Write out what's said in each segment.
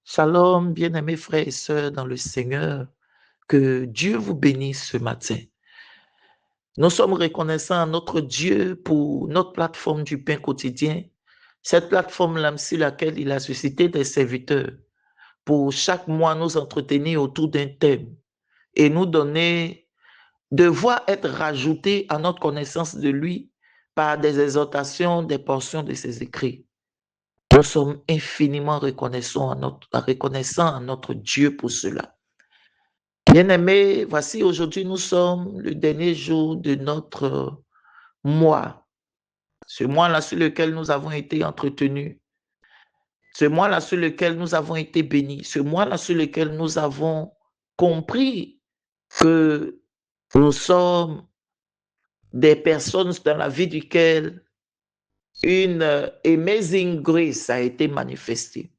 Shalom, bien-aimés frères et sœurs dans le Seigneur, que Dieu vous bénisse ce matin. Nous sommes reconnaissants à notre Dieu pour notre plateforme du pain quotidien, cette plateforme-là sur laquelle il a suscité des serviteurs pour chaque mois nous entretenir autour d'un thème et nous donner, devoir être rajoutés à notre connaissance de lui par des exhortations, des portions de ses écrits. Nous sommes infiniment reconnaissants à notre Dieu pour cela. Bien-aimés, voici aujourd'hui nous sommes le dernier jour de notre mois. Ce mois-là sur lequel nous avons été entretenus. Ce mois-là sur lequel nous avons été bénis. Ce mois-là sur lequel nous avons compris que nous sommes des personnes dans la vie duquel une amazing grace a été manifestée.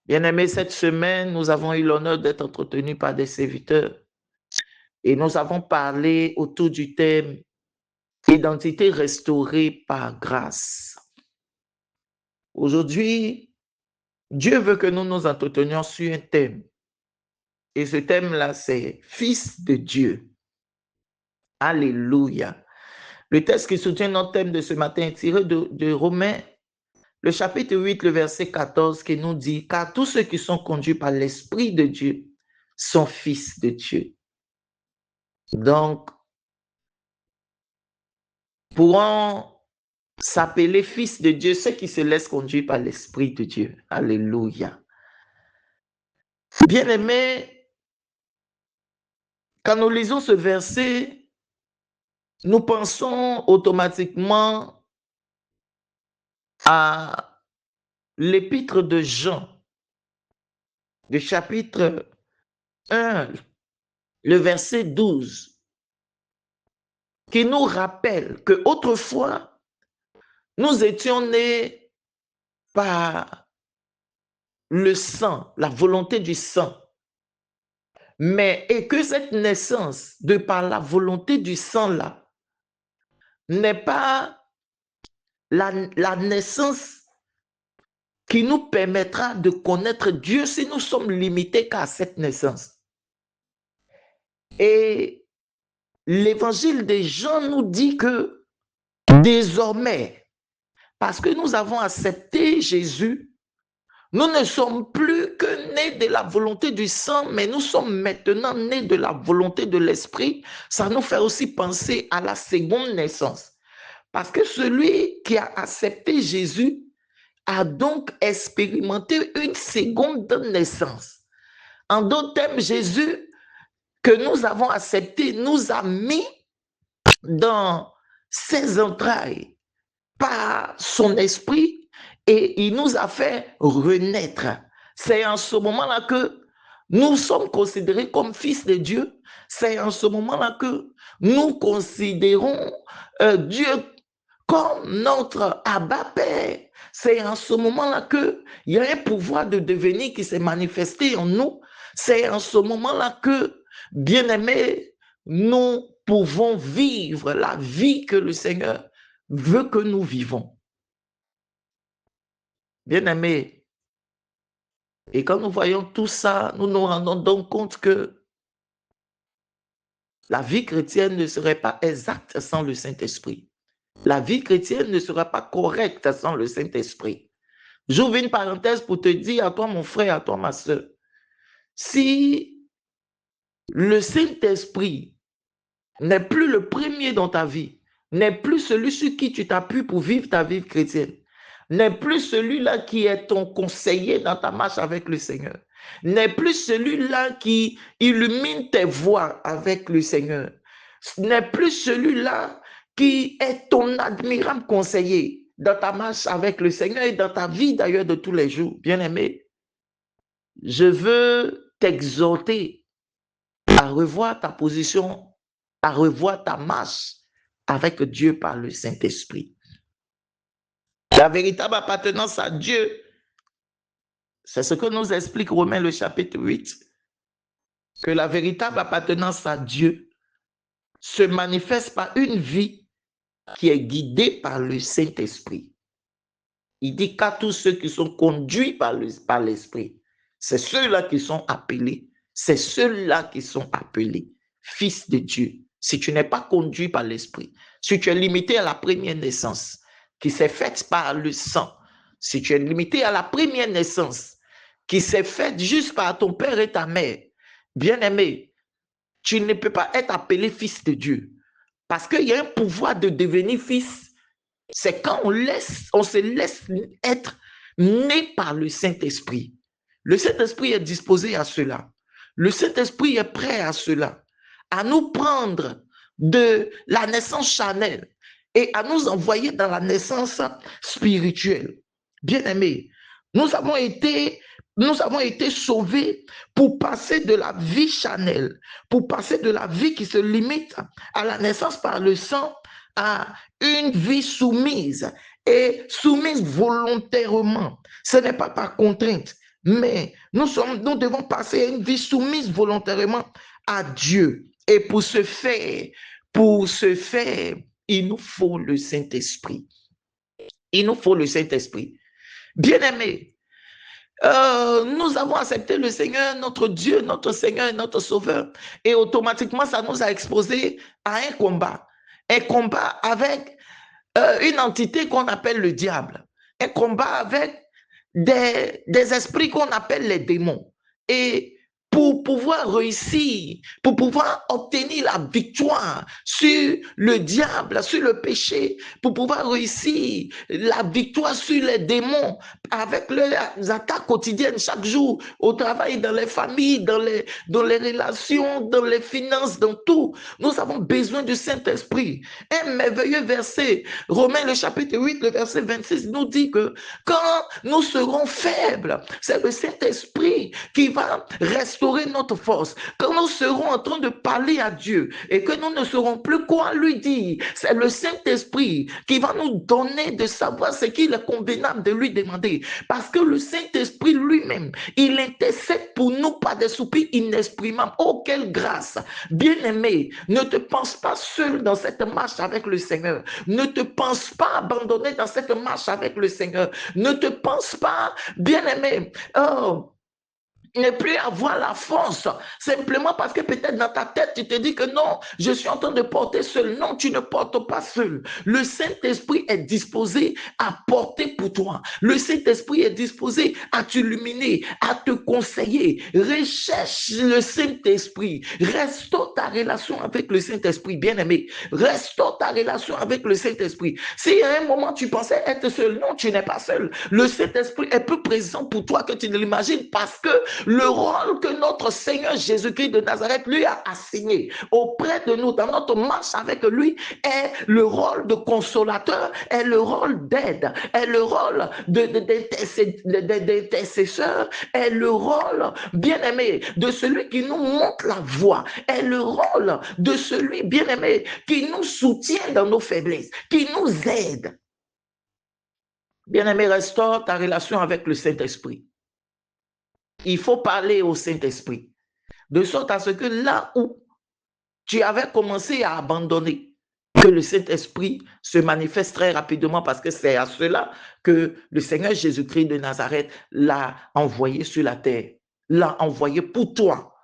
Bien-aimés, cette semaine, nous avons eu l'honneur d'être entretenus par des serviteurs et nous avons parlé autour du thème identité restaurée par grâce. Aujourd'hui, Dieu veut que nous nous entretenions sur un thème. Et ce thème-là, c'est Fils de Dieu. Alléluia. Le texte qui soutient notre thème de ce matin est tiré de Romains, le chapitre 8, le verset 14, qui nous dit « Car tous ceux qui sont conduits par l'Esprit de Dieu sont fils de Dieu. » Donc, pourront s'appeler fils de Dieu ceux qui se laissent conduire par l'Esprit de Dieu. Alléluia. Bien-aimés, quand nous lisons ce verset, nous pensons automatiquement à l'épître de Jean, du chapitre 1, le verset 12, qui nous rappelle que autrefois, nous étions nés par le sang, la volonté du sang. Et que cette naissance, de par la volonté du sang-là, n'est pas la naissance qui nous permettra de connaître Dieu si nous sommes limités qu'à cette naissance. Et l'évangile de Jean nous dit que désormais, parce que nous avons accepté Jésus, nous ne sommes plus que nés de la volonté du sang, mais nous sommes maintenant nés de la volonté de l'esprit. Ça nous fait aussi penser à la seconde naissance. Parce que celui qui a accepté Jésus a donc expérimenté une seconde naissance. En d'autres termes, Jésus, que nous avons accepté, nous a mis dans ses entrailles par son esprit et il nous a fait renaître. C'est en ce moment-là que nous sommes considérés comme fils de Dieu. C'est en ce moment-là que nous considérons Dieu comme notre Abba Père. C'est en ce moment-là qu'il y a un pouvoir de devenir qui s'est manifesté en nous. C'est en ce moment-là que, bien-aimés, nous pouvons vivre la vie que le Seigneur veut que nous vivons. Bien-aimés, et quand nous voyons tout ça, nous nous rendons donc compte que la vie chrétienne ne serait pas exacte sans le Saint-Esprit. La vie chrétienne ne sera pas correcte sans le Saint-Esprit. J'ouvre une parenthèse pour te dire à toi, mon frère, à toi, ma soeur, si le Saint-Esprit n'est plus le premier dans ta vie, n'est plus celui sur qui tu t'appuies pour vivre ta vie chrétienne, n'est plus celui-là qui est ton conseiller dans ta marche avec le Seigneur, n'est plus celui-là qui illumine tes voies avec le Seigneur, n'est plus celui-là qui est ton admirable conseiller dans ta marche avec le Seigneur et dans ta vie d'ailleurs de tous les jours. Bien-aimé, je veux t'exhorter à revoir ta position, à revoir ta marche avec Dieu par le Saint-Esprit. La véritable appartenance à Dieu, c'est ce que nous explique Romains le chapitre 8, que la véritable appartenance à Dieu se manifeste par une vie qui est guidée par le Saint-Esprit. Il dit qu'à tous ceux qui sont conduits par l'Esprit, c'est ceux-là qui sont appelés, c'est ceux-là qui sont appelés fils de Dieu. Si tu n'es pas conduit par l'Esprit, si tu es limité à la première naissance qui s'est faite par le sang, si tu es limité à la première naissance qui s'est faite juste par ton père et ta mère, bien-aimé, tu ne peux pas être appelé fils de Dieu. Parce qu'il y a un pouvoir de devenir fils. C'est quand on se laisse être né par le Saint-Esprit. Le Saint-Esprit est disposé à cela. Le Saint-Esprit est prêt à cela, à nous prendre de la naissance charnelle et à nous envoyer dans la naissance spirituelle. Bien-aimés, nous avons été sauvés pour passer de la vie charnelle, pour passer de la vie qui se limite à la naissance par le sang à une vie soumise et soumise volontairement. Ce n'est pas par contrainte, mais nous devons passer à une vie soumise volontairement à Dieu. Et pour ce faire, il nous faut le Saint-Esprit. Il nous faut le Saint-Esprit. Bien-aimés, nous avons accepté le Seigneur, notre Dieu, notre Seigneur, notre Sauveur. Et automatiquement, ça nous a exposés à un combat. Un combat avec une entité qu'on appelle le diable. Un combat avec des esprits qu'on appelle les démons. Et pour pouvoir réussir, pour pouvoir obtenir la victoire sur le diable, sur le péché, pour pouvoir réussir la victoire sur les démons avec leurs attaques quotidiennes chaque jour, au travail, dans les familles, dans les relations, dans les finances, dans tout. Nous avons besoin du Saint-Esprit. Un merveilleux verset, Romains le chapitre 8, le verset 26 nous dit que quand nous serons faibles, c'est le Saint-Esprit qui va restaurer notre force. Quand nous serons en train de parler à Dieu et que nous ne saurons plus quoi lui dire, c'est le Saint-Esprit qui va nous donner de savoir ce qu'il est convenable de lui demander. Parce que le Saint-Esprit lui-même, il intercède pour nous par des soupirs inexprimables. Oh, quelle grâce! Bien-aimé, ne te pense pas seul dans cette marche avec le Seigneur. Ne te pense pas abandonné dans cette marche avec le Seigneur. Ne te pense pas, bien-aimé, ne plus avoir la force, simplement parce que peut-être dans ta tête, tu te dis que non, je suis en train de porter seul. Non, tu ne portes pas seul. Le Saint-Esprit est disposé à porter pour toi. Le Saint-Esprit est disposé à t'illuminer, à te conseiller. Recherche le Saint-Esprit. Restaure ta relation avec le Saint-Esprit, bien-aimé. Restaure ta relation avec le Saint-Esprit. Si à un moment tu pensais être seul, non, tu n'es pas seul. Le Saint-Esprit est plus présent pour toi que tu ne l'imagines parce que le rôle que notre Seigneur Jésus-Christ de Nazareth lui a assigné auprès de nous dans notre marche avec lui est le rôle de consolateur, est le rôle d'aide, est le rôle d'intercesseur, est le rôle, bien-aimé, de celui qui nous montre la voie, est le rôle de celui, bien-aimé, qui nous soutient dans nos faiblesses, qui nous aide. Bien-aimé, restaure ta relation avec le Saint-Esprit. Il faut parler au Saint-Esprit, de sorte à ce que là où tu avais commencé à abandonner, que le Saint-Esprit se manifeste très rapidement parce que c'est à cela que le Seigneur Jésus-Christ de Nazareth l'a envoyé sur la terre, l'a envoyé pour toi.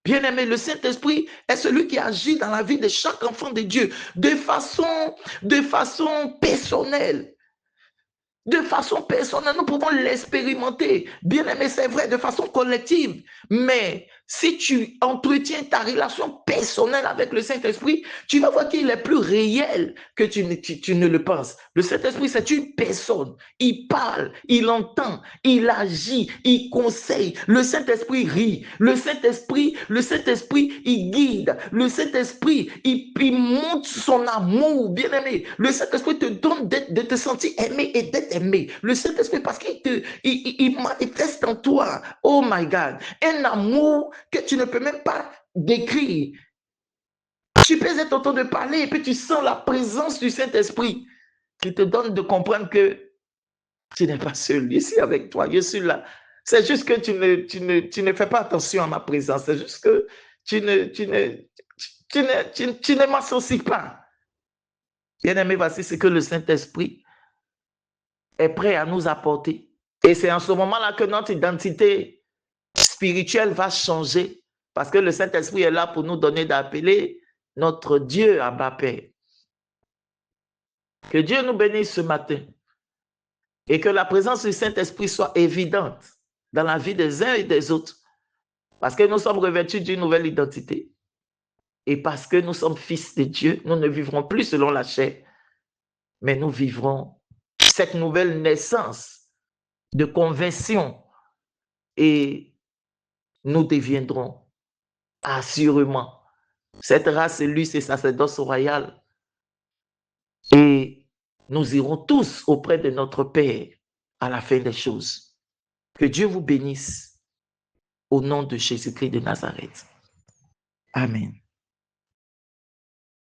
Bien-aimé, le Saint-Esprit est celui qui agit dans la vie de chaque enfant de Dieu de façon personnelle. De façon personnelle, nous pouvons l'expérimenter. Bien aimé, c'est vrai, de façon collective. Mais si tu entretiens ta relation personnelle avec le Saint-Esprit, tu vas voir qu'il est plus réel que tu ne le penses. Le Saint-Esprit, c'est une personne. Il parle, il entend, il agit, il conseille. Le Saint-Esprit rit. Le Saint-Esprit, il guide. Le Saint-Esprit, il montre son amour, bien aimé. Le Saint-Esprit te donne de te sentir aimé et d'être aimé. Le Saint-Esprit, parce qu'il manifeste en toi, oh my God, un amour que tu ne peux même pas décrire. Tu peux être en train de parler et puis tu sens la présence du Saint-Esprit qui te donne de comprendre que tu n'es pas seul. Je suis avec toi, je suis là. C'est juste que tu ne fais pas attention à ma présence. C'est juste que tu ne m'associes pas. Bien-aimé, voici ce que le Saint-Esprit est prêt à nous apporter. Et c'est en ce moment-là que notre identité spirituelle va changer, parce que le Saint-Esprit est là pour nous donner d'appeler notre Dieu Abba Père. Que Dieu nous bénisse ce matin et que la présence du Saint-Esprit soit évidente dans la vie des uns et des autres, parce que nous sommes revêtus d'une nouvelle identité et parce que nous sommes fils de Dieu. Nous ne vivrons plus selon la chair, mais nous vivrons cette nouvelle naissance de conversion et nous deviendrons assurément cette race élue, ce sacerdoce royal, et nous irons tous auprès de notre Père à la fin des choses. Que Dieu vous bénisse au nom de Jésus-Christ de Nazareth. Amen.